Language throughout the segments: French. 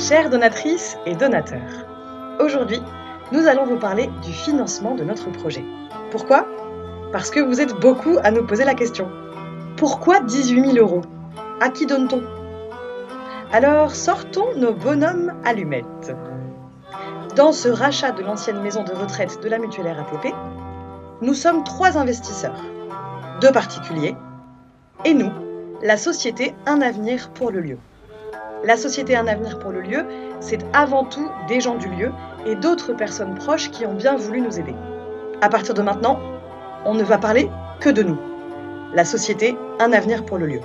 Chères donatrices et donateurs, aujourd'hui, nous allons vous parler du financement de notre projet. Pourquoi ? Parce que vous êtes beaucoup à nous poser la question. Pourquoi 18 000 €? À qui donne-t-on ? Alors, sortons nos bonhommes allumettes. Dans ce rachat de l'ancienne maison de retraite de la mutuelle RATP, nous sommes 3 investisseurs, 2 particuliers, et nous, la société Un Avenir pour le lieu. La société Un Avenir pour le lieu, c'est avant tout des gens du lieu et d'autres personnes proches qui ont bien voulu nous aider. À partir de maintenant, on ne va parler que de nous. La société Un Avenir pour le lieu.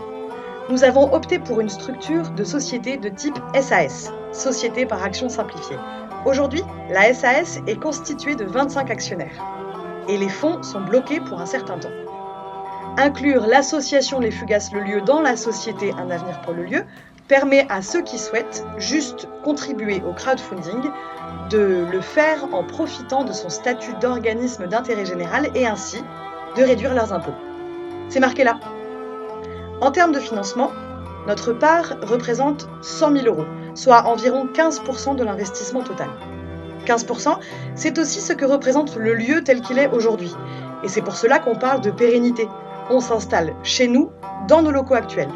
Nous avons opté pour une structure de société de type SAS, Société par Action Simplifiée. Aujourd'hui, la SAS est constituée de 25 actionnaires et les fonds sont bloqués pour un certain temps. Inclure l'association Les Fugaces Le Lieu dans la société Un Avenir pour le lieu permet à ceux qui souhaitent juste contribuer au crowdfunding de le faire en profitant de son statut d'organisme d'intérêt général et ainsi de réduire leurs impôts. C'est marqué là. En termes de financement, notre part représente 100 000 €, soit environ 15% de l'investissement total. 15%, c'est aussi ce que représente le lieu tel qu'il est aujourd'hui. Et c'est pour cela qu'on parle de pérennité. On s'installe chez nous, dans nos locaux actuels.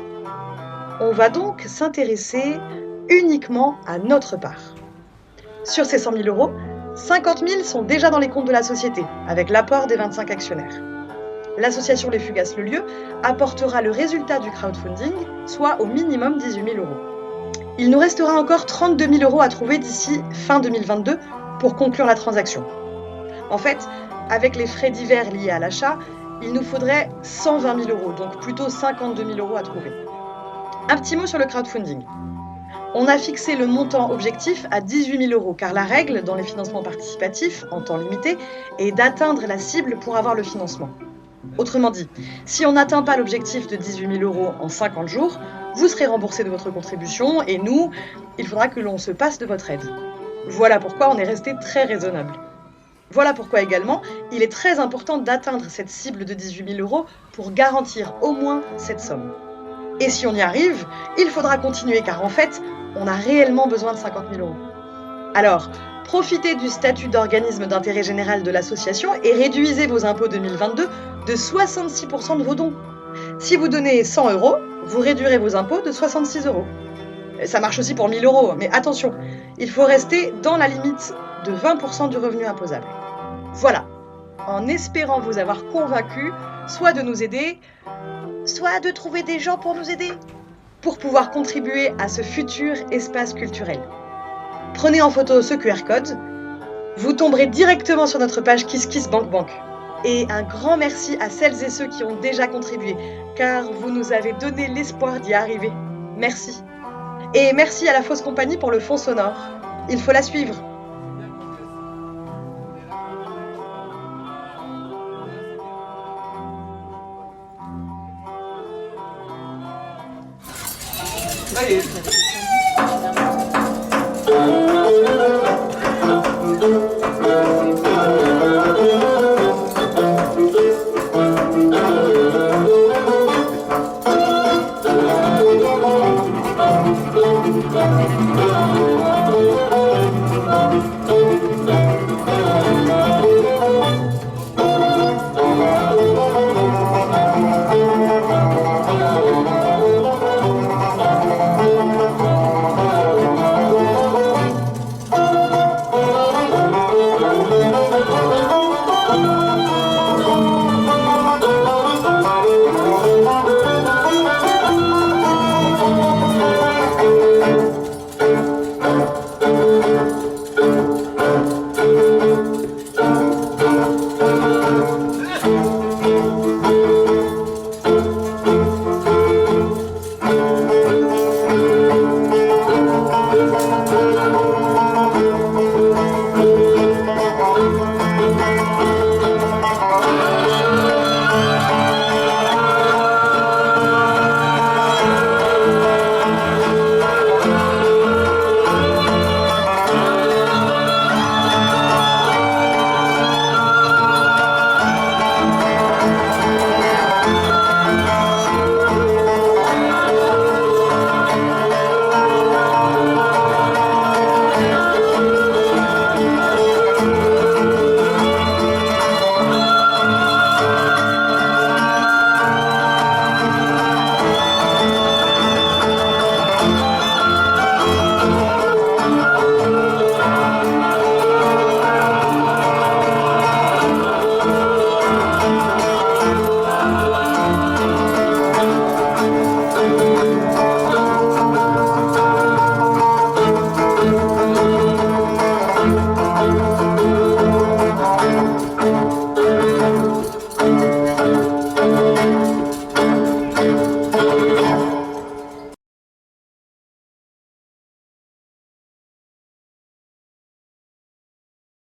On va donc s'intéresser uniquement à notre part. Sur ces 100 000 €, 50 000 sont déjà dans les comptes de la société, avec l'apport des 25 actionnaires. L'association Les Fugaces Le Lieu apportera le résultat du crowdfunding, soit au minimum 18 000 €. Il nous restera encore 32 000 € à trouver d'ici fin 2022 pour conclure la transaction. En fait, avec les frais divers liés à l'achat, il nous faudrait 120 000 €, donc plutôt 52 000 € à trouver. Un petit mot sur le crowdfunding. On a fixé le montant objectif à 18 000 €, car la règle dans les financements participatifs, en temps limité, est d'atteindre la cible pour avoir le financement. Autrement dit, si on n'atteint pas l'objectif de 18 000 € en 50 jours, vous serez remboursé de votre contribution et nous, il faudra que l'on se passe de votre aide. Voilà pourquoi on est resté très raisonnable. Voilà pourquoi également, il est très important d'atteindre cette cible de 18 000 € pour garantir au moins cette somme. Et si on y arrive, il faudra continuer car en fait, on a réellement besoin de 50 000 €. Alors, profitez du statut d'organisme d'intérêt général de l'association et réduisez vos impôts 2022 de 66% de vos dons. Si vous donnez 100 €, vous réduirez vos impôts de 66 €. Ça marche aussi pour 1 000 €, mais attention, il faut rester dans la limite de 20% du revenu imposable. Voilà, en espérant vous avoir convaincu, soit de nous aider, soit de trouver des gens pour nous aider, pour pouvoir contribuer à ce futur espace culturel. Prenez en photo ce QR code, vous tomberez directement sur notre page KissKissBankBank. Et un grand merci à celles et ceux qui ont déjà contribué, car vous nous avez donné l'espoir d'y arriver. Merci. Et merci à la Fausse Compagnie pour le fond sonore. Il faut la suivre. Allez.